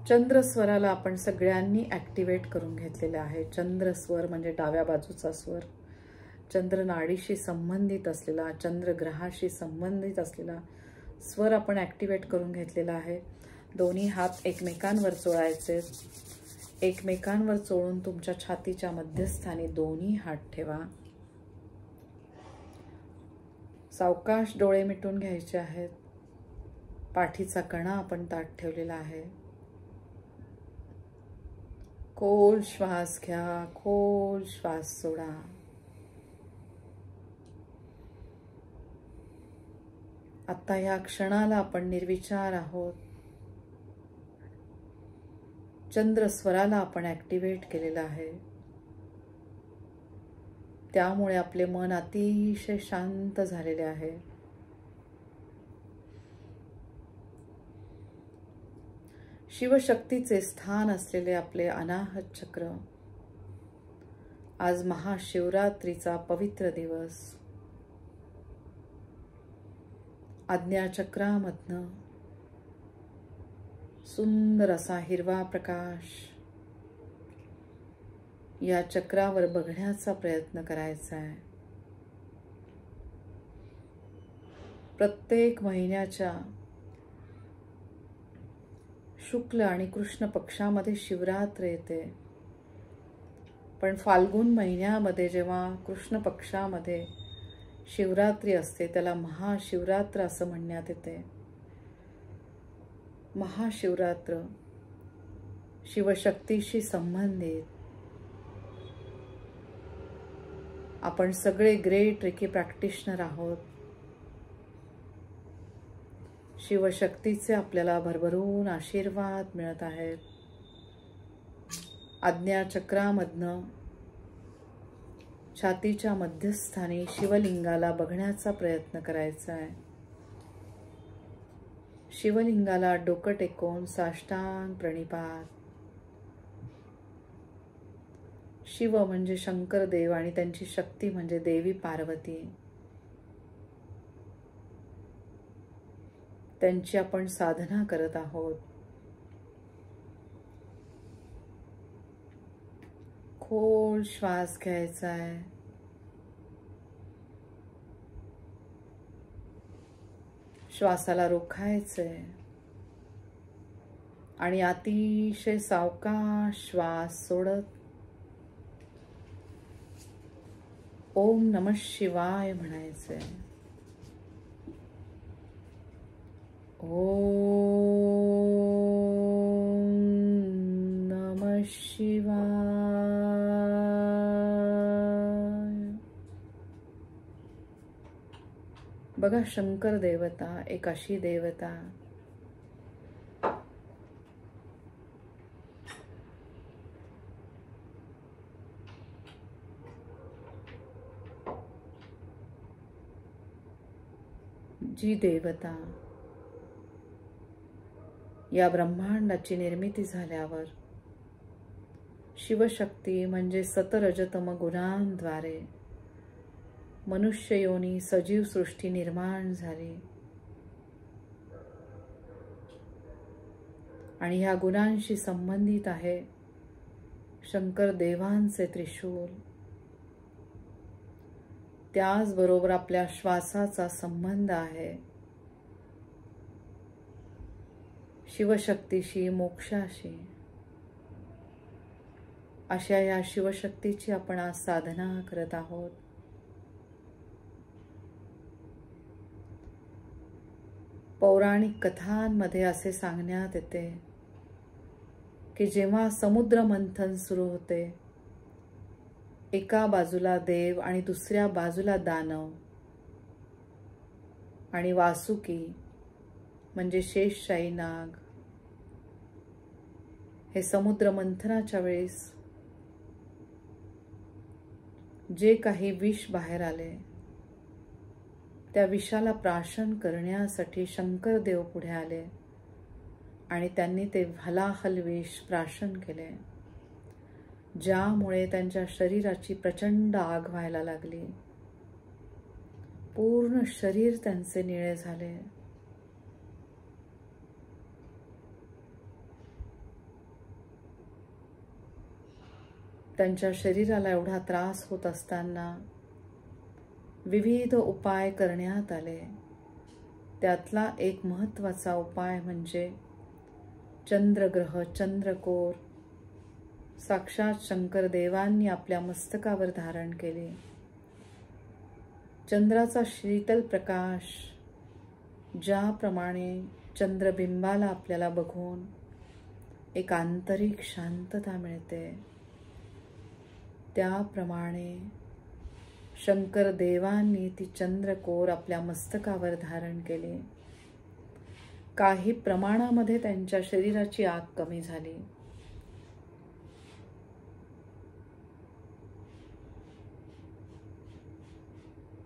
चंद्रस्वराला आपण सगळ्यांनी ॲक्टिवेट करून घेतलेलं आहे। चंद्रस्वर म्हणजे डाव्या बाजूचा स्वर, चंद्र नाडीशी संबंधित असलेला, चंद्रग्रहाशी संबंधित असलेला स्वर आपण ॲक्टिवेट करून घेतलेला आहे। दोन्ही हात एकमेकांवर चोळायचे। एकमेकांवर चोळून तुमच्या छातीच्या मध्यस्थानी दोन्ही हात ठेवा। सावकाश डोळे मिटून घ्यायचे आहेत। पाठीचा कणा आपण ताठ ठेवलेला आहे। खोल श्वास घ्या, खोल श्वास सोडा। आता या क्षणाला आपण निर्विचार आहोत। चंद्रस्वराला आपण ॲक्टिवेट केलेलं आहे। त्यामुळे आपले मन अतिशय शांत झालेले आहे। शिवशक्तीचे स्थान असलेले आपले अनाहत चक्र, आज महाशिवरात्रीचा पवित्र दिवस, आज्ञाचक्रामधनं सुंदर असा हिरवा प्रकाश या चक्रावर बघण्याचा प्रयत्न करायचा आहे। प्रत्येक महिन्याच्या शुक्ल आणि कृष्ण पक्षामध्ये शिवरात्र येते, पण फाल्गुन महिन्यामध्ये जेव्हा कृष्ण पक्षामध्ये शिवरात्री असते त्याला महाशिवरात्र असं म्हणण्यात येते। महाशिवरात्र शिवशक्तीशी संबंधित, आपण सगळे ग्रेट रेकी प्रॅक्टिशनर आहोत। शिवशक्तीचे आपल्याला भरभरून आशीर्वाद मिळत आहेत। आज्ञाचक्रामधनं छातीच्या मध्यस्थानी शिवलिंगाला बघण्याचा प्रयत्न करायचा आहे। शिवलिंगाला डोकं टेकवून साष्टांग प्रणिपात। शिव म्हणजे शंकर देव आणि त्यांची शक्ती म्हणजे देवी पार्वती। त्यांची आपण साधना करत आहोत। खोल श्वास घ्यायचा आहे। श्वासाला रोखायचंय आणि अतिशय सावकाश श्वास सोडत ओम नमः शिवाय म्हणायचंय। ओम नमः शिवाय। बघा, शंकर देवता एक अशी देवता जी देवता या ब्रह्मांडाची निर्मिती झाल्यावर शिवशक्ती म्हणजे सतरजतम गुणांद्वारे मनुष्य योनी सजीव सृष्टी निर्माण झाली आणि ह्या गुणांशी संबंधित आहे शंकर देवांचे त्रिशूल। त्याचबरोबर आपल्या श्वासाचा संबंध आहे शिवशक्तीशी, मोक्षाशी। अशा या शिवशक्तीची आपण आज साधना करत आहोत। पौराणिक कथांमध्ये असे सांगण्यात येते की जेव्हा समुद्र मंथन सुरू होते, एका बाजूला देव आणि दुसऱ्या बाजूला दानव आणि वासुकी म्हणजे शेषशाही नाग हे समुद्र मंथनाच्या वेळेस जे काही विष बाहेर आले त्या विषाला प्राशन करण्यासाठी शंकर देव पुढे आले आणि त्यांनी ते हलाहल विष प्राशन केले, ज्यामुळे त्यांच्या शरीराची प्रचंड आग व्हायला लागली। पूर्ण शरीर त्यांचे निळे झाले। त्यांच्या शरीराला एवढा त्रास होत असताना विविध उपाय करण्यात आले. त्यातला एक महत्त्वाचा उपाय म्हणजे चंद्रग्रह, चंद्रकोर साक्षात शंकर देवांनी आपल्या मस्तकावर धारण केले. चंद्राचा शीतल प्रकाश ज्याप्रमाणे चंद्रबिंबाला आपल्याला बघून एक आंतरिक शांतता मिळते, त्याप्रमाणे शंकर देवांनी ती चंद्रकोर आपल्या मस्तकावर धारण केली. काही प्रमाणामध्ये त्यांच्या शरीराची आग कमी झाली.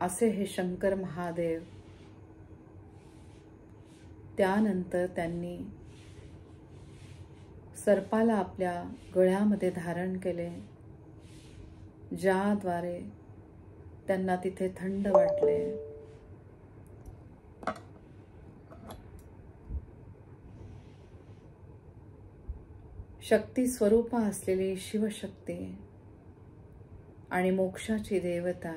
असे हे शंकर महादेव. त्यानंतर त्यांनी सर्पाला आपल्या गळ्यामध्ये धारण केले, ज्याद्वारे त्यांना तिथे थंड वाटले. शक्ती स्वरूपा असलेली शिवशक्ती आणि मोक्षाची देवता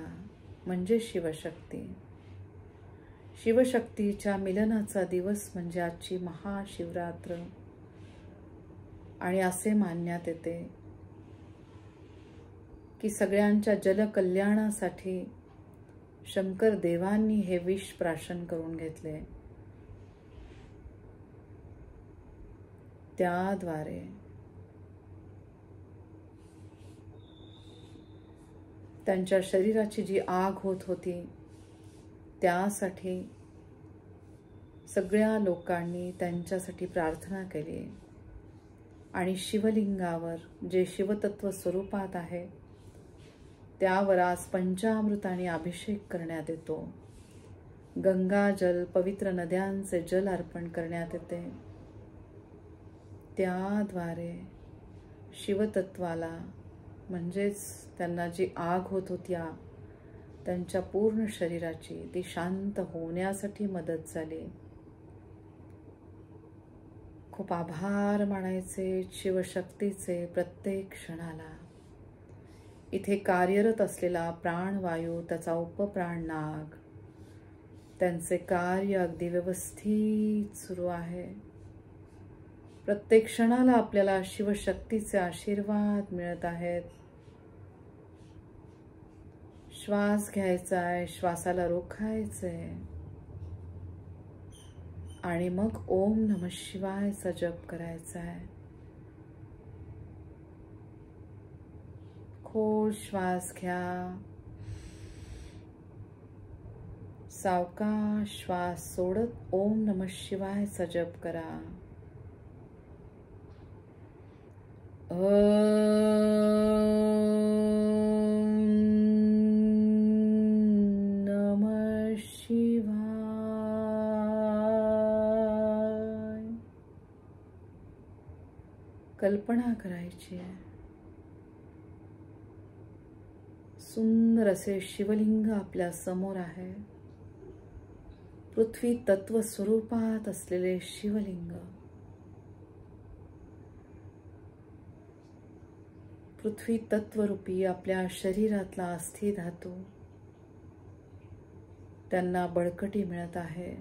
म्हणजे शिवशक्ती. शिवशक्तीच्या मिलनाचा दिवस म्हणजे आजची महाशिवरात्र. आणि असे मानण्यात येते की सगळ्यांच्या जलकल्याणासाठी शंकर देवांनी हे विष प्राशन करून घेतले. त्याद्वारे त्यांच्या शरीराची जी आग होत होती, त्यासाठी सगळ्या लोकांनी त्यांच्यासाठी प्रार्थना केली. आणि शिवलिंगावर जे शिवतत्व स्वरूपात आहे त्यावर आज पंचामृताने अभिषेक करण्यात येतो. गंगाजल, पवित्र नद्यांचे जल अर्पण करण्यात येते. त्याद्वारे शिवतत्वाला म्हणजेच त्यांना जी आग होत होती त्यांच्या पूर्ण शरीराची ती शांत होण्यासाठी मदत झाली. खूप आभार मानायचे शिवशक्तीचे प्रत्येक क्षणाला. इथे कार्यरत असलेला प्राणवायू, त्याचा उपप्राण नाग, त्यांचे कार्य अगदी व्यवस्थित सुरू आहे. प्रत्येक क्षणाला आपल्याला शिवशक्तीचे आशीर्वाद मिळत आहेत. श्वास घ्यायचा आहे, श्वासाला रोखायचंय आणि मग ओम नमः शिवायचा जप करायचा आहे. खोल श्वास घ्या, सावकाश श्वास सोडत ओम नमः शिवायचा जप करा. नमः शिवाय. कल्पना करायची आहे सुंदर असे शिवलिंग आपल्या समोर आहे. पृथ्वी तत्व स्वरूपात असलेले शिवलिंग, पृथ्वी तत्वरूपी आपल्या शरीरातला अस्थि धातू, त्यांना बळकटी मिळत आहे.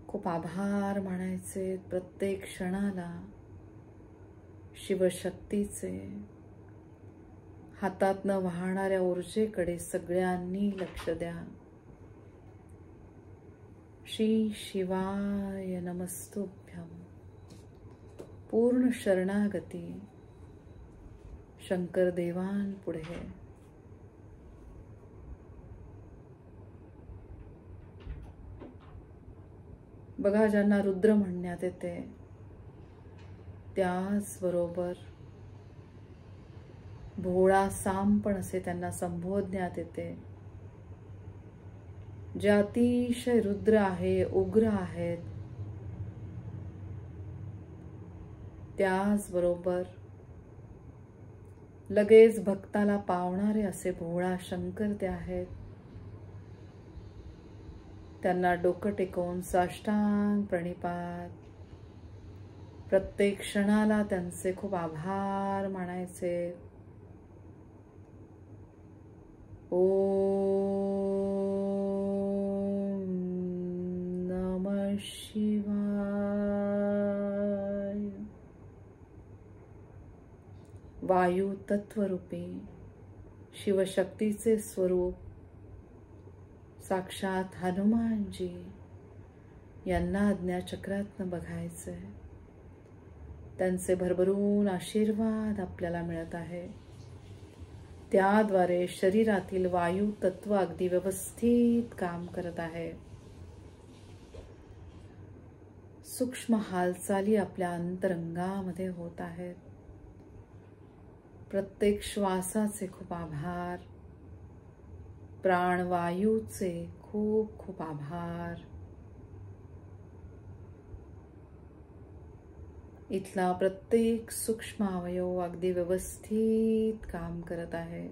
खूप आभार मानायचे प्रत्येक क्षणाला शिवशक्तीचे. हातातनं वाहणाऱ्या ऊर्जेकडे सगळ्यांनी लक्ष द्या. श्री शिवाय नमस्तुभ्यं. पूर्ण शरणागती शंकर देवांपुढे. बघा, ज्यांना रुद्र म्हणण्यात येते त्याचबरोबर भोळा सांपण असे त्यांना संबोधण्यात येते. जे अतिशय रुद्र आहे, उग्र आहेत, त्याचबरोबर लगेच भक्ताला पावणारे असे भोळा शंकर ते आहेत. त्यांना डोकं टेकवून साष्टांग प्रणिपात. प्रत्येक क्षणाला त्यांचे खूप आभार मानायचे. ओम नमः शिवाय. वायू तत्वरूपी शिवशक्तीचे स्वरूप साक्षात हनुमानजी यांना आज्ञाचक्रातनं बघायचंय. त्यांचे भरभरून आशीर्वाद आपल्याला मिळत आहे. त्याद्वारे शरीरातील वायू तत्व अगदी व्यवस्थित काम करत आहे. सूक्ष्म हालचाली आपल्या अंतरंगामध्ये होत आहेत. प्रत्येक श्वासाचे खूप आभार. प्राणवायूचे खूप खूप आभार. इथला प्रत्येक सूक्ष्म अवयव अगदी व्यवस्थित काम करत आहे.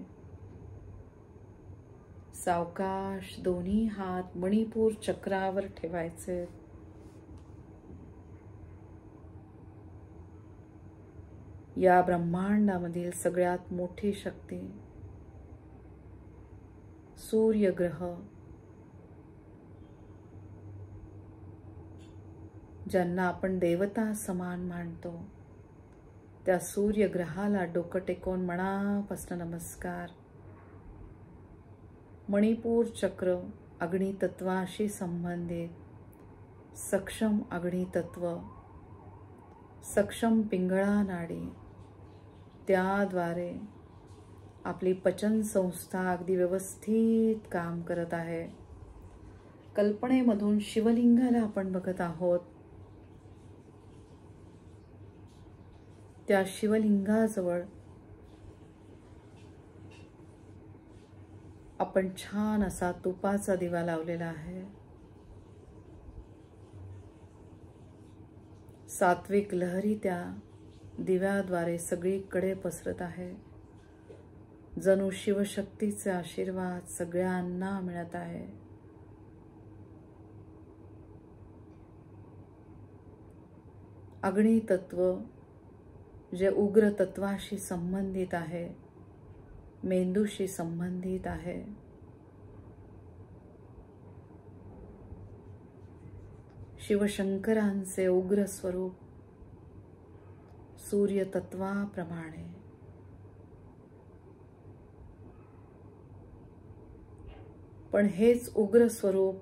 सावकाश दोन्ही हात मणिपूर चक्रावर ठेवायचे. या ब्रह्मांडामधील सगळ्यात मोठी शक्ती सूर्यग्रह, ज्यांना आपण देवता समान मानतो, त्या सूर्यग्रहाला डोकं टेकवून मनापासून नमस्कार. मणिपूर चक्र अग्नितत्वाशी संबंधित सक्षम अग्नितत्व, सक्षम पिंगळा नाडी, त्याद्वारे आपली पचन संस्था अगदी व्यवस्थित काम करत आहे. कल्पनेमधून शिवलिंगाला आपण बघत आहोत. त्या शिवलिंगाजवळ आपण छान असा तुपाचा दिवा लावलेला आहे. सात्विक लहरी त्या दिव्याद्वारे सगळीकडे पसरत आहे. जणू शिवशक्तीचे आशीर्वाद सगळ्यांना मिळत आहे. अग्नितत्व जे उग्र तत्वाशी संबंधित आहे, मेंदूशी संबंधित आहे. शिवशंकरांचे उग्र स्वरूप सूर्य तत्वाप्रमाणे. पण हेच उग्र स्वरूप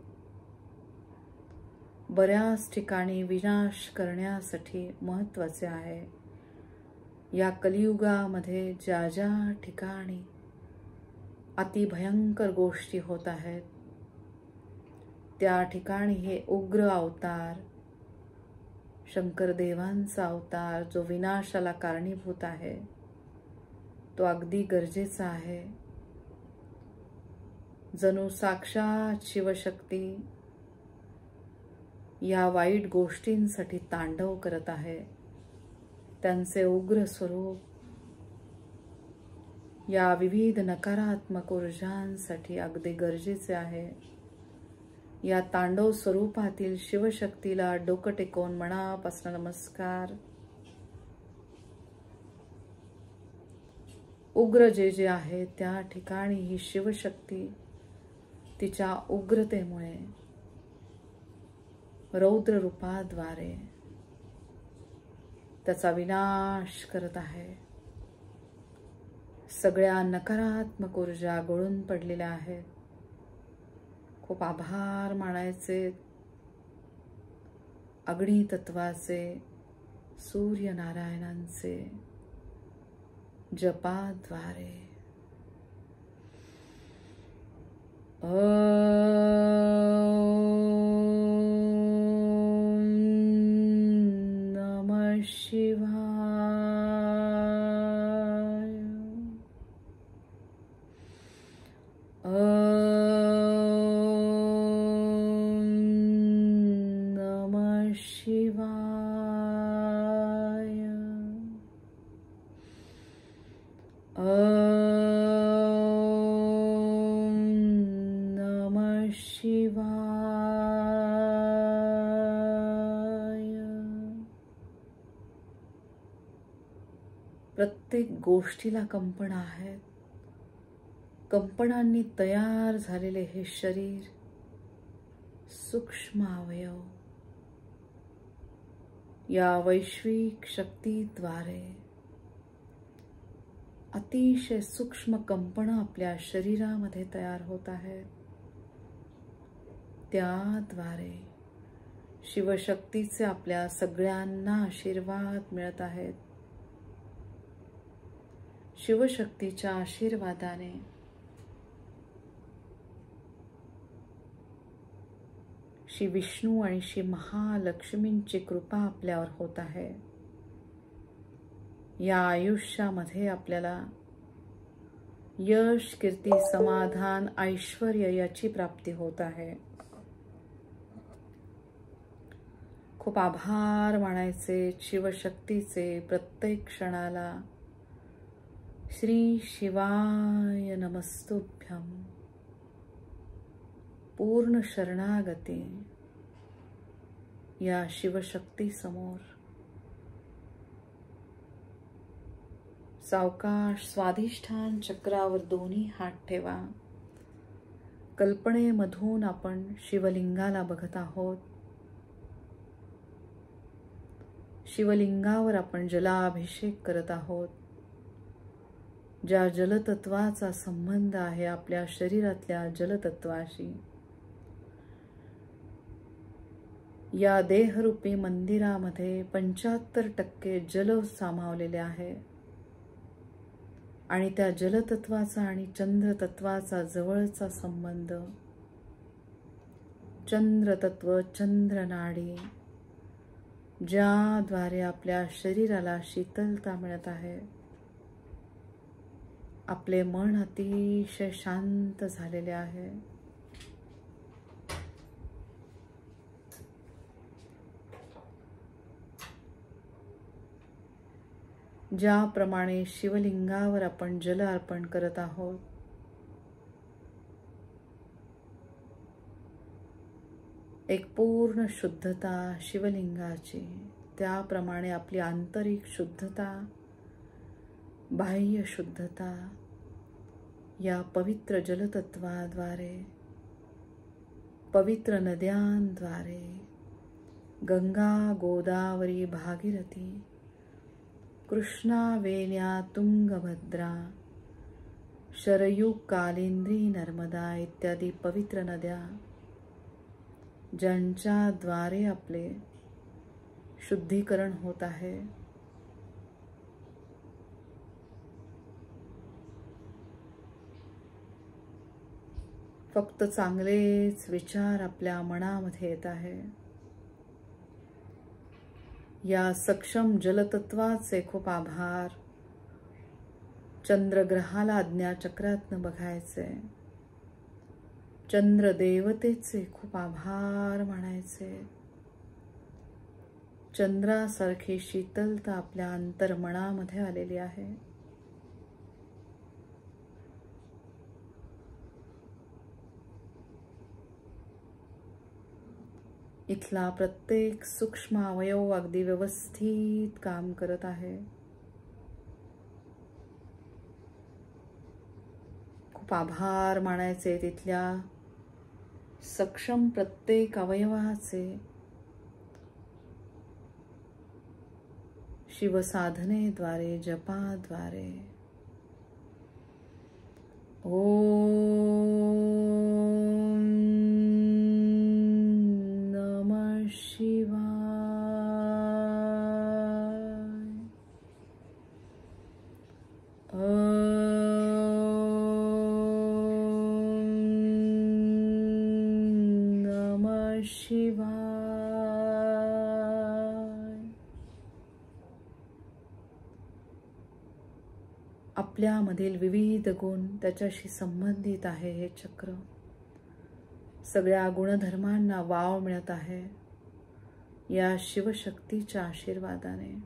बऱ्याच ठिकाणी विनाश करण्यासाठी महत्त्वाचे आहे. या कलियुगामध्ये ज्या ज्या ठिकाणी अतिभयंकर गोष्टी होत आहेत, त्या ठिकाणी हे उग्र अवतार, शंकरदेवांचा अवतार जो विनाशाला कारणीभूत आहे, तो अगदी गरजेचा आहे. जणू साक्षात शिवशक्ती या वाईट गोष्टींसाठी तांडव करत आहे. त्यांचे उग्र स्वरूप या विविध नकारात्मक ऊर्जांसाठी अगदी गरजेचे आहे. या तांडव स्वरूपातील शिवशक्तीला डोकं टेकवून मनापासून नमस्कार. उग्र जे जे आहे त्या ठिकाणी ही शिवशक्ती तिच्या उग्रतेमुळे रौद्र रूपाद्वारे त्याचा विनाश करत आहे. सगळ्या नकारात्मक ऊर्जा गळून पडलेल्या आहेत. खूप आभार मानायचे अग्नितत्वाचे, सूर्यनारायणांचे जपाद्वारे. ओम नमः शिवाय. ओम नमः शिवाय. ओम नमः शिवाय. प्रत्येक गोष्टीला कंपन आहेत. कंपनांनी तयार झालेले हे शरीर, सूक्ष्म अवयव या वैश्विक शक्तीद्वारे अतिशय सूक्ष्म कंपन आपल्या शरीरामध्ये तयार होत आहेत. त्याद्वारे शिवशक्तीचे आपल्या सगळ्यांना आशीर्वाद मिळत आहेत. शिवशक्तीच्या आशीर्वादाने श्री विष्णू आणि श्री महालक्ष्मींची कृपा आपल्यावर होत आहे. या आयुष्यामध्ये आपल्याला यश, कीर्ती, समाधान, ऐश्वर्य याची प्राप्ती होत आहे. खूप आभार मानायचे शिवशक्तीचे. प्रत्येक क्षणाला श्री शिवाय नमस्तुभ्यं. पूर्ण शरणागती या शिवशक्ती समोर. सावकाश स्वाधिष्ठान चक्रावर दोन्ही हात ठेवा. कल्पनेमधून आपण शिवलिंगाला बघत आहोत. शिवलिंगावर आपण जलाभिषेक करत आहोत. ज्या जलतत्वाचा संबंध आहे आपल्या शरीरातल्या जलतत्वाशी, या देहरूपी मंदिरामध्ये 75% जल सामावलेले आहे. आणि त्या जलतत्वाचा आणि चंद्रतत्वाचा जवळचा संबंध. चंद्रतत्व, चंद्रनाडी, ज्याद्वारे आपल्या शरीराला शीतलता मिळत आहे. आपले मन अतिशय शांत झालेले आहे. ज्याप्रमाणे शिवलिंगावर आपण जल अर्पण करत आहोत, एक पूर्ण शुद्धता शिवलिंगाची, त्याप्रमाणे आपली आंतरिक शुद्धता, बाह्य शुद्धता या पवित्र जलतत्वाद्वारे, पवित्र नद्यांद्वारे, गंगा, गोदावरी, भागीरथी, कृष्णा, वेण्या, तुंगभद्रा, शरयू, कालिंदी, नर्मदा इत्यादी पवित्र नद्या, ज्यांच्याद्वारे आपले शुद्धीकरण होत आहे, फक्त चांगलेच विचार आपल्या मनामध्ये येत आहे. या सक्षम जलतत्वाचे खूप आभार. चंद्रग्रहाला आज्ञाचक्रातनं बघायचे. चंद्रदेवतेचे खूप आभार मानायचे. चंद्रासारखी शीतलता आपल्या अंतर्मनामध्ये आलेली आहे. इथला प्रत्येक सूक्ष्म अवयव अगदी व्यवस्थित काम करत आहे. खूप आभार मानायचे तिथल्या सक्षम प्रत्येक अवयवाचे. शिवसाधनेद्वारे, जपाद्वारे. ओम नमः शिवाय. ओम नमः शिवाय. आपल्यामधील विविध गुण त्याच्याशी संबंधित आहे. हे चक्र सगळ्या गुणधर्मांना वाव मिळत आहे या शिवशक्तीच्या आशीर्वादाने.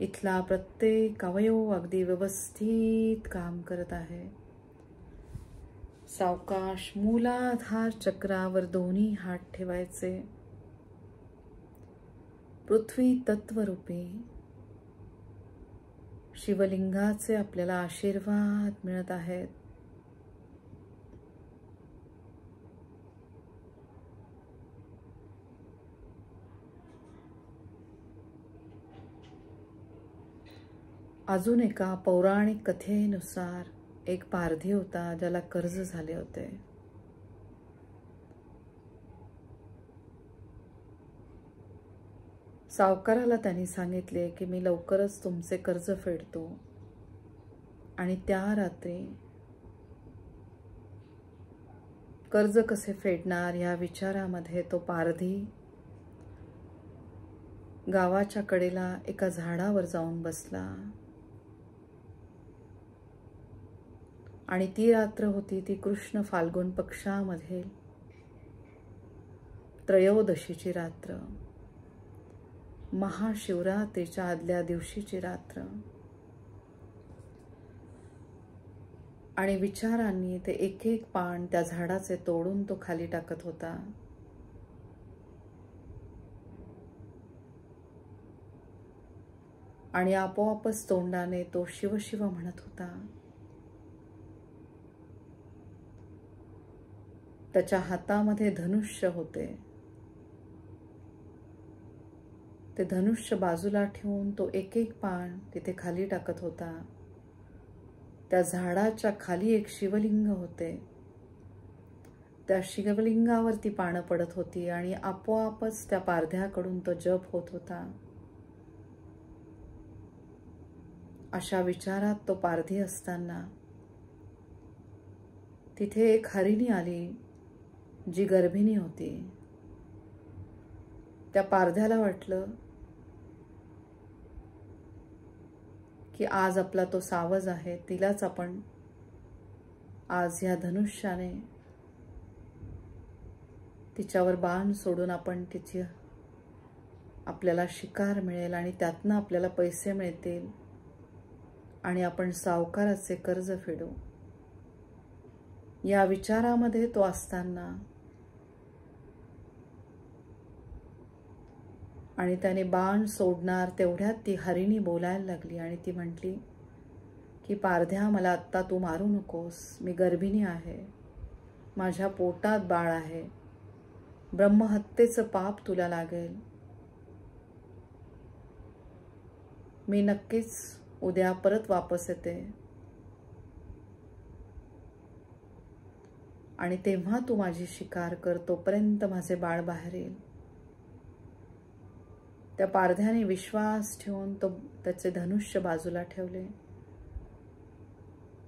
इथला प्रत्येक अवयव अगदी व्यवस्थित काम करत आहे. सावकाश मूलाधार चक्रावर दोन्ही हात ठेवायचे. पृथ्वी तत्वरूपी शिवलिंगाचे आपल्याला आशीर्वाद मिळत आहेत. अजून एका पौराणिक कथेनुसार एक पारधी होता ज्याला कर्ज झाले होते. सावकाराला त्यांनी सांगितले की मी लवकरच तुमचे कर्ज फेडतो. आणि त्या रात्री कर्ज कसे फेडणार या विचारामध्ये तो पारधी गावाच्या कडेला एका झाडावर जाऊन बसला. आणि ती रात्र होती ती कृष्ण फाल्गुन पक्षामध्ये त्रयोदशीची रात्र, महाशिवरात्रीच्या आदल्या दिवशीची रात्र. आणि विचारांनी ते एक एक पान त्या झाडाचे तोडून तो खाली टाकत होता. आणि आपोआपच तोंडाने तो शिव शिव म्हणत होता. त्याच्या हातामध्ये धनुष्य होते. ते धनुष्य बाजूला ठेवून तो एक एक पान तिथे खाली टाकत होता. त्या झाडाच्या खाली एक शिवलिंग होते. त्या शिवलिंगावरती पानं पडत होती आणि आपोआपच त्या पारध्याकडून तो जप होत होता. अशा विचारात तो पारधी असताना तिथे एक हरिणी आली जी गर्भिणी होती. त्या पारध्याला वाटलं की आज आपला तो सावज आहे, तिलाच आपण आज ह्या धनुष्याने तिच्यावर बाण सोडून आपण तिची आपल्याला शिकार मिळेल आणि त्यातनं आपल्याला पैसे मिळतील आणि आपण सावकाराचे कर्ज फेडू. या विचारामध्ये तो असताना आणि त्याने बाण सोडणार तेवढ्यात ती हरिणी बोलायला लागली आणि ती म्हटली की पारध्या, मला आत्ता तू मारू नकोस, मी गर्भिणी आहे, माझ्या पोटात बाळ आहे, ब्रह्महत्येचं पाप तुला लागेल, मी नक्कीच उद्या परत वापस येते आणि तेव्हा तू माझी शिकार कर, तोपर्यंत माझे बाळ बाहेर येईल. त्या पारध्याने विश्वास ठेवून तो त्याचे धनुष्य बाजूला ठेवले.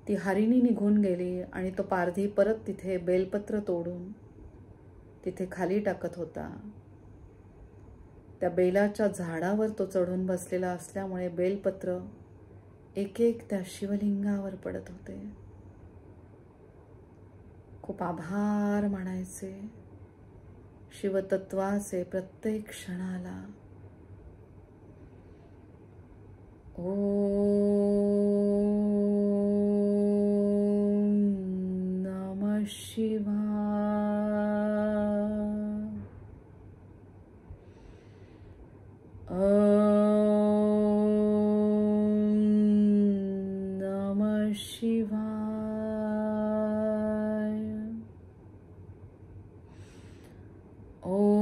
ती हरिणी निघून गेली आणि तो पारधी परत तिथे बेलपत्र तोडून तिथे खाली टाकत होता. त्या बेलाच्या झाडावर तो चढून बसलेला असल्यामुळे बेलपत्र एक एक त्या शिवलिंगावर पडत होते. खूप आभार मानायचे शिवतत्वाचे प्रत्येक क्षणाला. ओम नमः शिवाय. ओम नमः शिवाय. ओम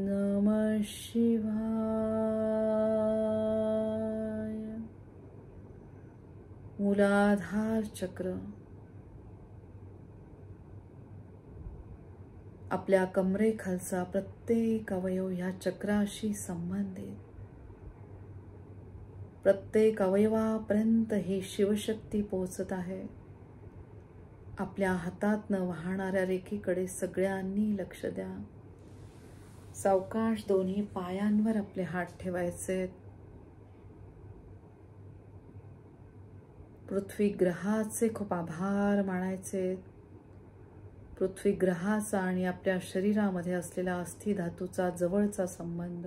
नमः शिवाय. मूलाधार चक्र आपल्या कमरेखालचा प्रत्येक अवयव ह्या चक्राशी संबंधित. प्रत्येक अवयवापर्यंत ही शिवशक्ती पोहोचत आहे. आपल्या हातातनं वाहणाऱ्या रेखेकडे सगळ्यांनी लक्ष द्या. सावकाश दोन्ही पायांवर आपले हात ठेवायचे. पृथ्वी ग्रहाचे खूप आभार मानायचे. पृथ्वी ग्रहाचा आणि आपल्या शरीरामध्ये असलेला अस्थि धातूचा जवळचा संबंध.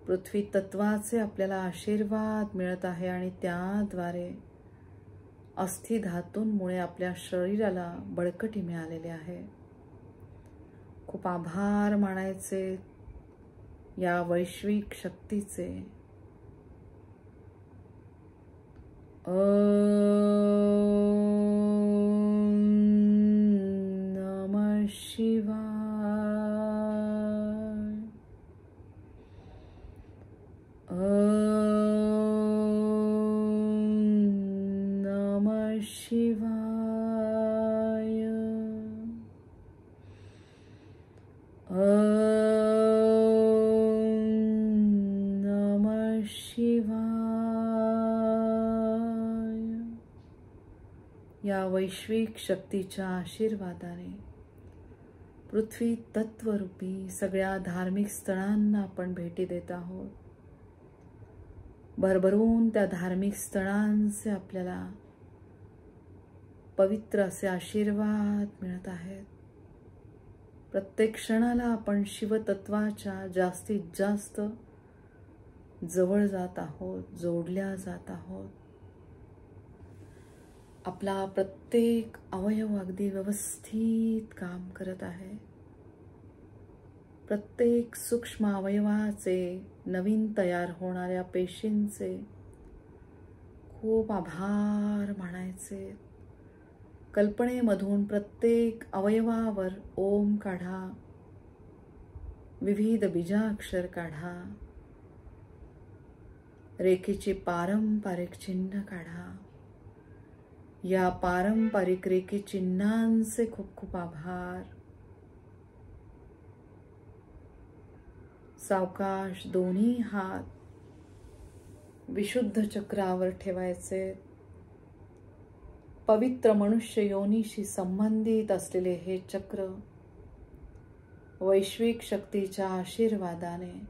पृथ्वी तत्वाचे आपल्याला आशीर्वाद मिळत आहे आणि त्याद्वारे अस्थि धातूंमुळे आपल्या शरीराला बळकटी मिळालेली आहे. खूप आभार मानायचे या वैश्विक शक्तीचे. नमः शिवाय. नमः शिवाय. नमः शिवाय. या वैश्विक शक्तीच्या आशीर्वादाने पृथ्वी तत्वरूपी सगळ्या धार्मिक स्थळांना आपण भेटी देत आहोत. भरभरून त्या धार्मिक स्थळांचे आपल्याला पवित्र असे आशीर्वाद मिळत आहेत. प्रत्येक क्षणाला आपण शिवतत्वाच्या जास्तीत जास्त जवळ जात आहोत, जोडल्या जात आहोत. आपला प्रत्येक अवयव अगदी व्यवस्थित काम करत आहे. प्रत्येक सूक्ष्म अवयवाचे, नवीन तयार होणाऱ्या पेशींचे खूप आभार मानायचे. कल्पनेमधून प्रत्येक अवयवावर ओम काढा, विविध बीजाक्षर काढा, रेखेचे पारंपरिक चिन्ह काढा. या पारंपरिक रेखी चिन्हांचे खूप खूप आभार. सावकाश दोन्ही हात विशुद्ध चक्रावर ठेवायचे. पवित्र मनुष्य योनीशी संबंधित असलेले हे चक्र वैश्विक शक्तीच्या आशीर्वादाने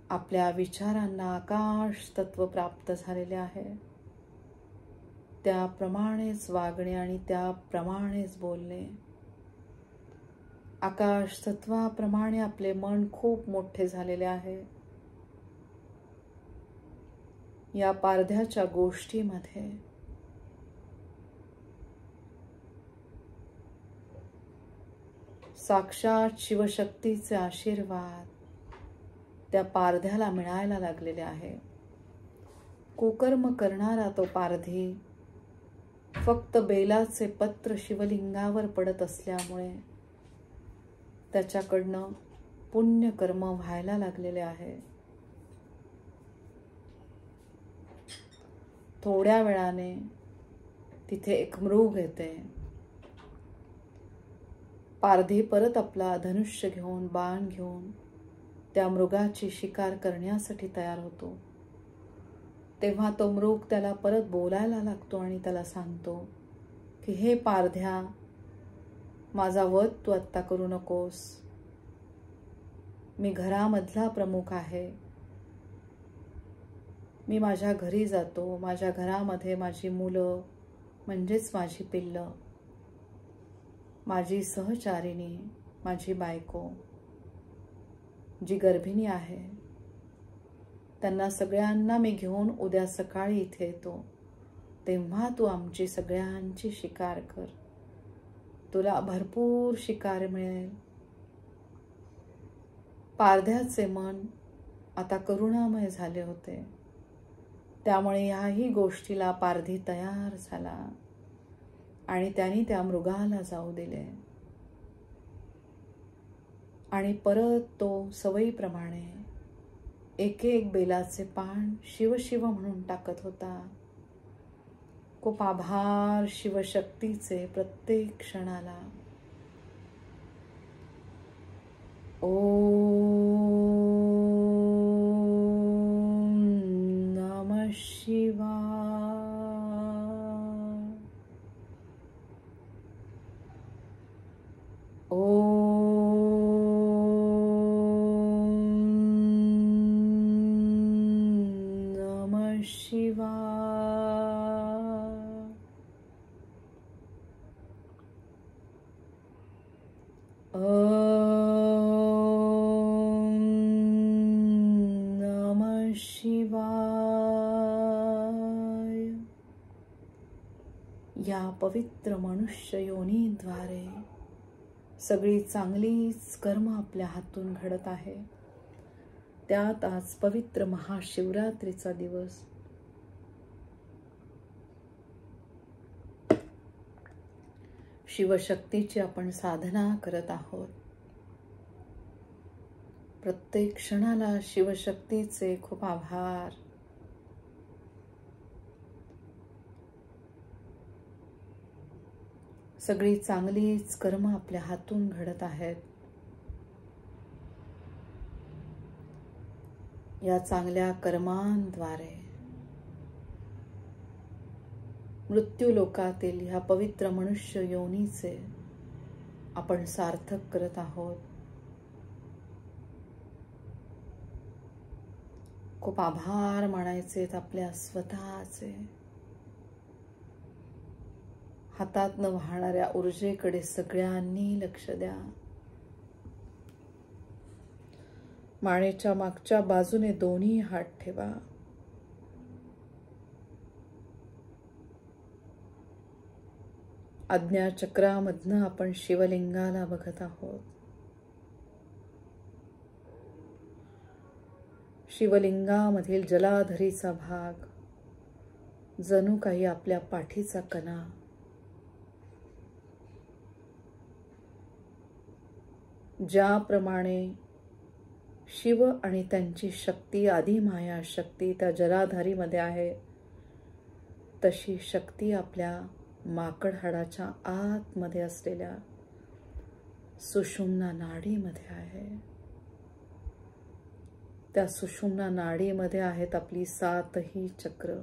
आपल्या विचारांना आकाश तत्व प्राप्त झालेले आहे. त्याप्रमाणेच वागणे आणि त्याप्रमाणेच बोलणे. आकाश तत्वाप्रमाणे आपले मन खूप मोठे झालेले आहे. या पारध्याच्या गोष्टीमध्ये साक्षात शिवशक्तीचे आशीर्वाद त्या पारध्याला मिळायला लागलेले आहे. कुकर्म करणारा तो पारधी फक्त बेलाचे पत्र शिवलिंगावर पडत असल्यामुळे त्याच्याकडनं पुण्यकर्म व्हायला लागलेले आहे. थोड्या वेळाने तिथे एक मृग येते. पारधी परत आपला धनुष्य घेऊन, बाण घेऊन त्या मृगाची शिकार करण्यासाठी तयार होतो. तेव्हा तो मृग त्याला परत बोलायला लागतो आणि त्याला सांगतो की हे पारध्या, माझा वध तू आत्ता करू नकोस. मी घरामधला प्रमुख आहे. मी माझ्या घरी जातो. माझ्या घरामध्ये माझी मुलं म्हणजेच माझी पिल्लं, माझी सहचारिणी, माझी बायको जी गर्भिणी आहे, त्यांना सगळ्यांना मी घेऊन उद्या सकाळी इथे येतो. तेव्हा तू आमची सगळ्यांची शिकार कर. तुला भरपूर शिकार मिळेल. पारध्याचे मन आता करुणामय झाले होते. त्यामुळे याही गोष्टीला पारधी तयार झाला आणि त्याने त्या मृगाला जाऊ दिले. आणि परत तो सवयीप्रमाणे एक एक बेलाचे पान शिव शिव म्हणून टाकत होता. खूप आभार शिवशक्तीचे प्रत्येक क्षणाला. ओम नमः शिवाय. या पवित्र मनुष्य योनीद्वारे सगळी चांगलीच कर्म आपल्या हातून घडत आहे. त्यात आज पवित्र महाशिवरात्रीचा दिवस. शिवशक्तीची आपण साधना करत आहोत. प्रत्येक क्षणाला शिवशक्तीचे खूप आभार. सगळी चांगलीच कर्म आपल्या हातून घडत आहेत. या चांगल्या कर्मांद्वारे मृत्यू लोकातील ह्या पवित्र मनुष्य योनीचे आपण सार्थक करत आहोत. खूप आभार मानायचे आपल्या स्वतःचे. हातातनं वाहणाऱ्या ऊर्जेकडे सगळ्यांनी लक्ष द्या. मानेच्या मागच्या बाजूने दोन्ही हात ठेवा. आज्ञाचक्रामधनं आपण शिवलिंगाला बघत आहोत. शिवलिंगामधील जलाधरीचा भाग जणू काही आपल्या पाठीचा कणा. ज्याप्रमाणे शिव आणि त्यांची शक्ती आदिमाया शक्ती त्या जलाधारीमध्ये आहे, तशी शक्ती आपल्या माकड हाडाच्या आतमध्ये असलेल्या सुषुम्ना नाडीमध्ये आहे. त्या सुषुम्ना नाडीमध्ये आहेत आपली 7ही चक्र,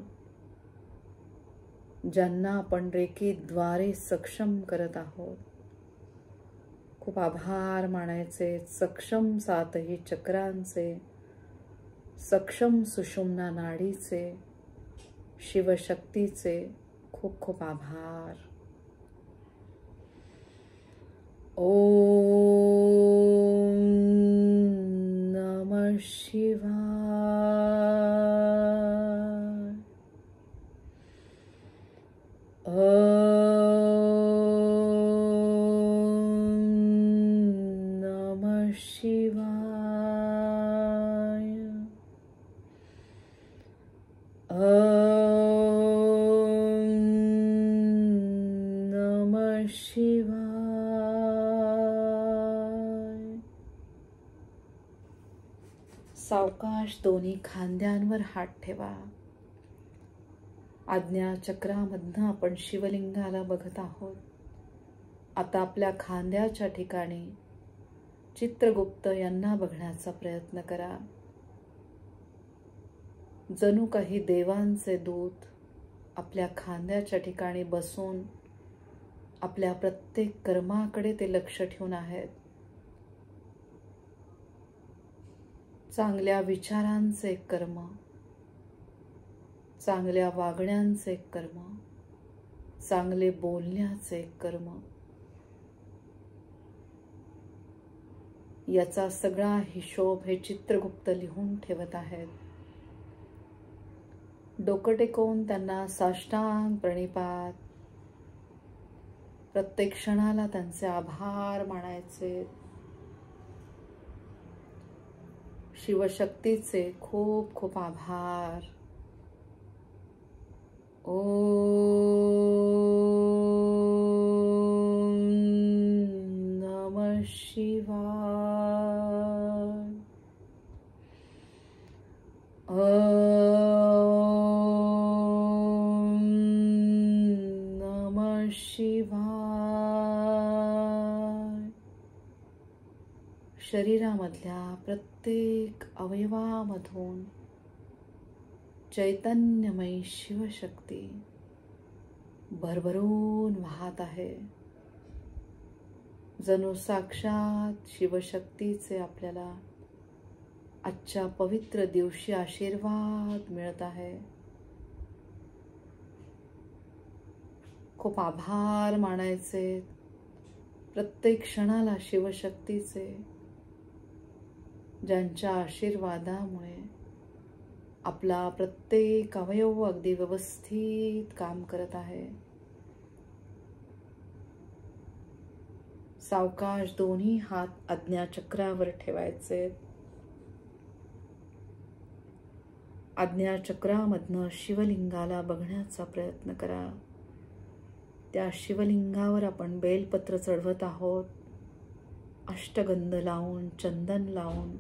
ज्यांना आपण रेकीद्वारे सक्षम करत आहोत. खूप आभार मानायचे सक्षम 7ही चक्रांचे, सक्षम सुषुम्ना नाडीचे, शिवशक्तीचे खूप खूप आभार. ओम नमः शिवाय. ओम नमः शिवाय. शिवाय. सावकाश दोन्ही खांद्यांवर हात ठेवा. आज्ञाचक्रामधनं आपण शिवलिंगाला बघत आहोत. आता आपल्या खांद्याच्या ठिकाणी चित्रगुप्त यांना बघण्याचा प्रयत्न करा. जणू काही देवांचे दूत आपल्या खांद्याच्या ठिकाणी बसून आपल्या प्रत्येक कर्माकडे ते लक्ष ठेवून आहेत. चांगल्या विचारांचे कर्म, चांगल्या वागण्याचे कर्म, चांगले बोलण्याचे कर्म, याचा सगळा हिशोब हे चित्रगुप्त लिहून ठेवत आहेत. डोकं टेकवून त्यांना साष्टांग प्रणिपात. प्रत्येक क्षणाला त्यांचे आभार मानायचे. शिवशक्तीचे खूप खूप आभार. ओम नमः शिवाय. ओम नमः शिवाय. शरीरामधल्या प्रत्येक अवयवामधून चैतन्यमयी शिवशक्ती भरभरून वाहत आहे. जणू साक्षात शिवशक्तीचे आपल्याला आजच्या पवित्र दिवशी आशीर्वाद मिळत आहे. खूप आभार मानायचे प्रत्येक क्षणाला शिवशक्तीचे, ज्यांच्या आशीर्वादामुळे आपला प्रत्येक अवयव अगदी व्यवस्थित काम करत आहे. सावकाश दोन्ही हात आज्ञाचक्रावर ठेवायचे. आज्ञाचक्रामधनं शिवलिंगाला बघण्याचा प्रयत्न करा. त्या शिवलिंगावर आपण बेलपत्र चढवत आहोत. अष्टगंध लावून, चंदन लावून,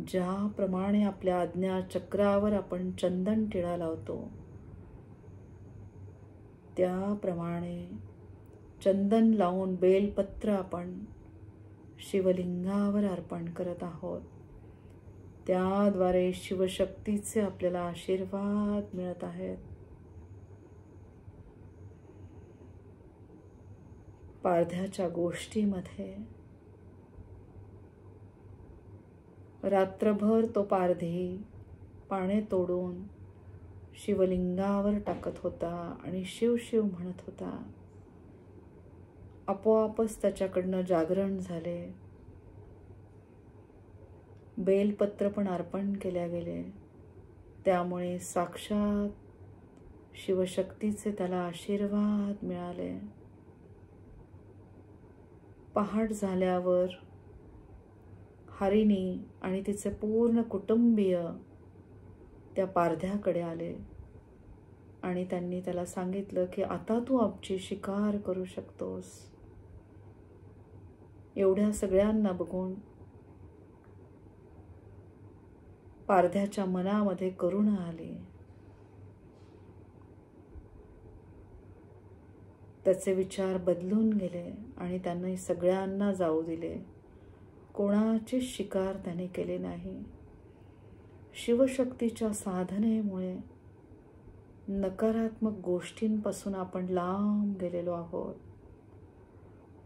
ज्याप्रमाणे आपल्या आज्ञाचक्रावर आपण चंदन टिळा लावतो त्याप्रमाणे चंदन लावून बेलपत्र आपण शिवलिंगावर अर्पण करत आहोत. त्याद्वारे शिवशक्तीचे आपल्याला आशीर्वाद मिळत आहेत. पारध्याच्या गोष्टीमध्ये रात्रभर तो पारधी पाने तोडून शिवलिंगावर टाकत होता आणि शिव शिव म्हणत होता. आपोआपच त्याच्याकडनं जागरण झाले. बेलपत्र पण अर्पण केल्या गेले. त्यामुळे साक्षात शिवशक्तीचे त्याला आशीर्वाद मिळाले. पहाट झाल्यावर हरिणी आणि तिचे पूर्ण कुटुंबीय त्या पारध्याकडे आले आणि त्यांनी त्याला सांगितलं की आता तू आमची शिकार करू शकतोस. एवढ्या सगळ्यांना बघून पारध्याच्या मनामध्ये करुणा आली. त्याचे विचार बदलून गेले आणि त्यांनी सगळ्यांना जाऊ दिले. कोणाची शिकार त्याने केली नाही. शिवशक्तीच्या साधनेमुळे नकारात्मक गोष्टींपासून आपण लांब गेलेलो आहोत.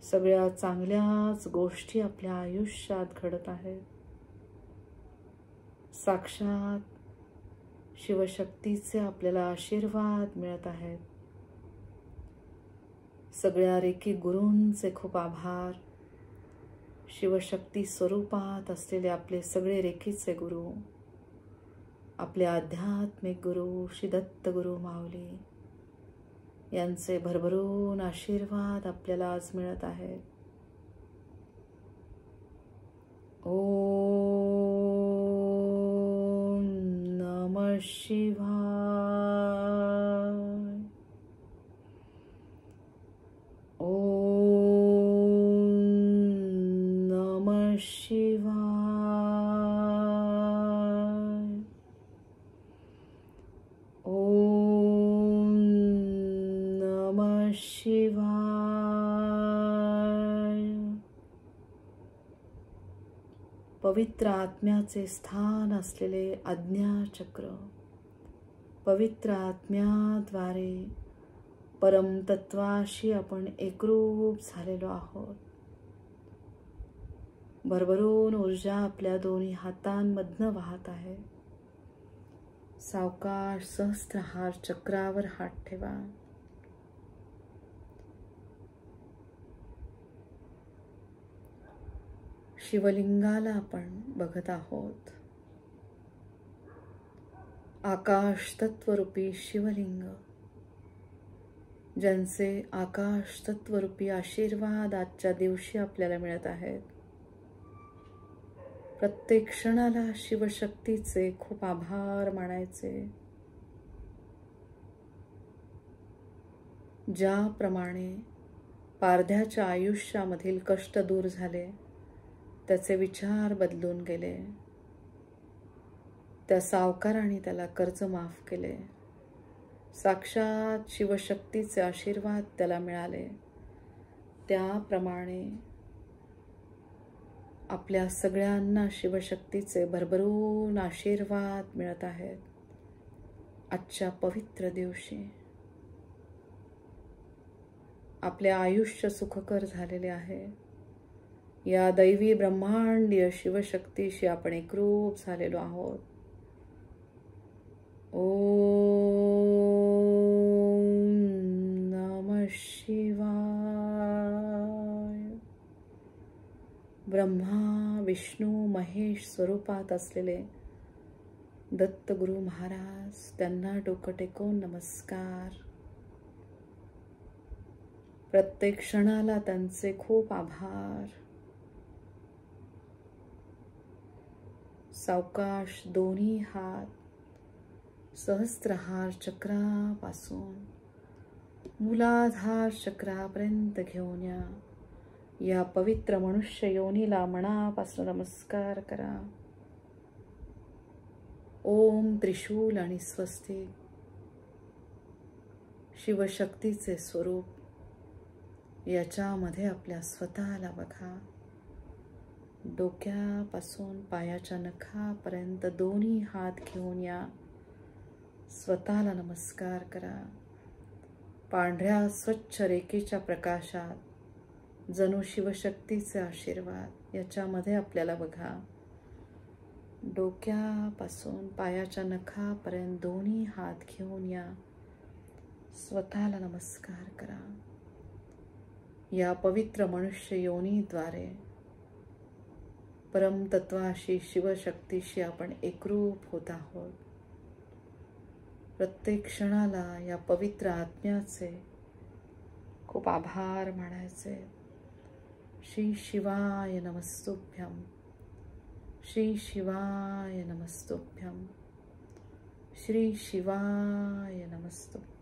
सगळ्या चांगल्याच गोष्टी आपल्या आयुष्यात घडत आहेत. साक्षात शिवशक्तीचे आपल्याला आशीर्वाद मिळत आहेत. सगळ्या रेखी गुरूंचे खूप आभार. शिवशक्ती स्वरूपात असलेले आपले सगळे रेखीचे गुरु, आपले आध्यात्मिक गुरु श्री दत्तगुरु माऊली यांचे भरभरून आशीर्वाद आपल्याला आज मिळत आहेत. ओम नमः शिवाय. ओम नमः शिवाय. ओम नमः शिवाय. पवित्र आत्म्याचे स्थान असलेले आज्ञाचक्र, पवित्र आत्म्याद्वारे परमतत्वाशी आपण एकरूप झालेलो आहोत. भरभरून ऊर्जा आपल्या दोन्ही हातांमधनं वाहत आहे. सावकाश सहस्त्रहार चक्रावर हात ठेवा. शिवलिंगाला आपण बघत आहोत. आकाश तत्वरूपी शिवलिंग, ज्यांचे आकाश तत्वरूपी आशीर्वाद आजच्या दिवशी आपल्याला मिळत आहेत. प्रत्येक क्षणाला शिवशक्तीचे खूप आभार मानायचे. ज्याप्रमाणे पारध्याच्या आयुष्यामधील कष्ट दूर झाले, त्याचे विचार बदलून गेले. त्या सावकाराने त्याला कर्ज माफ केले. साक्षात शिवशक्तीचे आशीर्वाद त्याला मिळाले. त्याप्रमाणे आपल्या सगळ्यांना शिवशक्तीचे भरभरून आशीर्वाद मिळत आहेत. आजच्या पवित्र दिवशी आपले आयुष्य सुखकर झालेले आहे. या दैवी ब्रह्मांडीय शिवशक्तीशी आपण एकरूप झालेलो आहोत. ओम नमः शिवाय. ब्रह्मा विष्णू महेश स्वरूपात असलेले दत्तगुरु महाराज, त्यांना डोकं टेकवून नमस्कार. प्रत्येक क्षणाला त्यांचे खूप आभार. सावकाश दोन्ही हात सहस्त्रहार चक्रापासून मूलाधार चक्रापर्यंत घेऊन या. या पवित्र मनुष्य योनीला मनापासून नमस्कार करा. ओम त्रिशूल आणि स्वस्तिक शिवशक्तीचे स्वरूप याच्यामध्ये आपल्या स्वतःला बघा. डोक्यापासून पायाच्या नखापर्यंत दोन्ही हात घेऊन या. स्वतःला नमस्कार करा. पांढऱ्या स्वच्छ रेखेच्या प्रकाशात जणू शिवशक्तीचे आशीर्वाद याच्यामध्ये आपल्याला बघा. डोक्यापासून पायाच्या नखापर्यंत दोन्ही हात घेऊन या. स्वतःला नमस्कार करा. या पवित्र मनुष्य योनीद्वारे परमतत्वाशी शिवशक्तीशी आपण एकरूप होत आहोत. प्रत्येक क्षणाला या पवित्र आत्म्याचे खूप आभार मानायचे. श्री शिवाय नमस्तुभ्यं. श्री शिवाय नमस्तुभ्यं. श्री शिवाय नमस्तुभ्यं.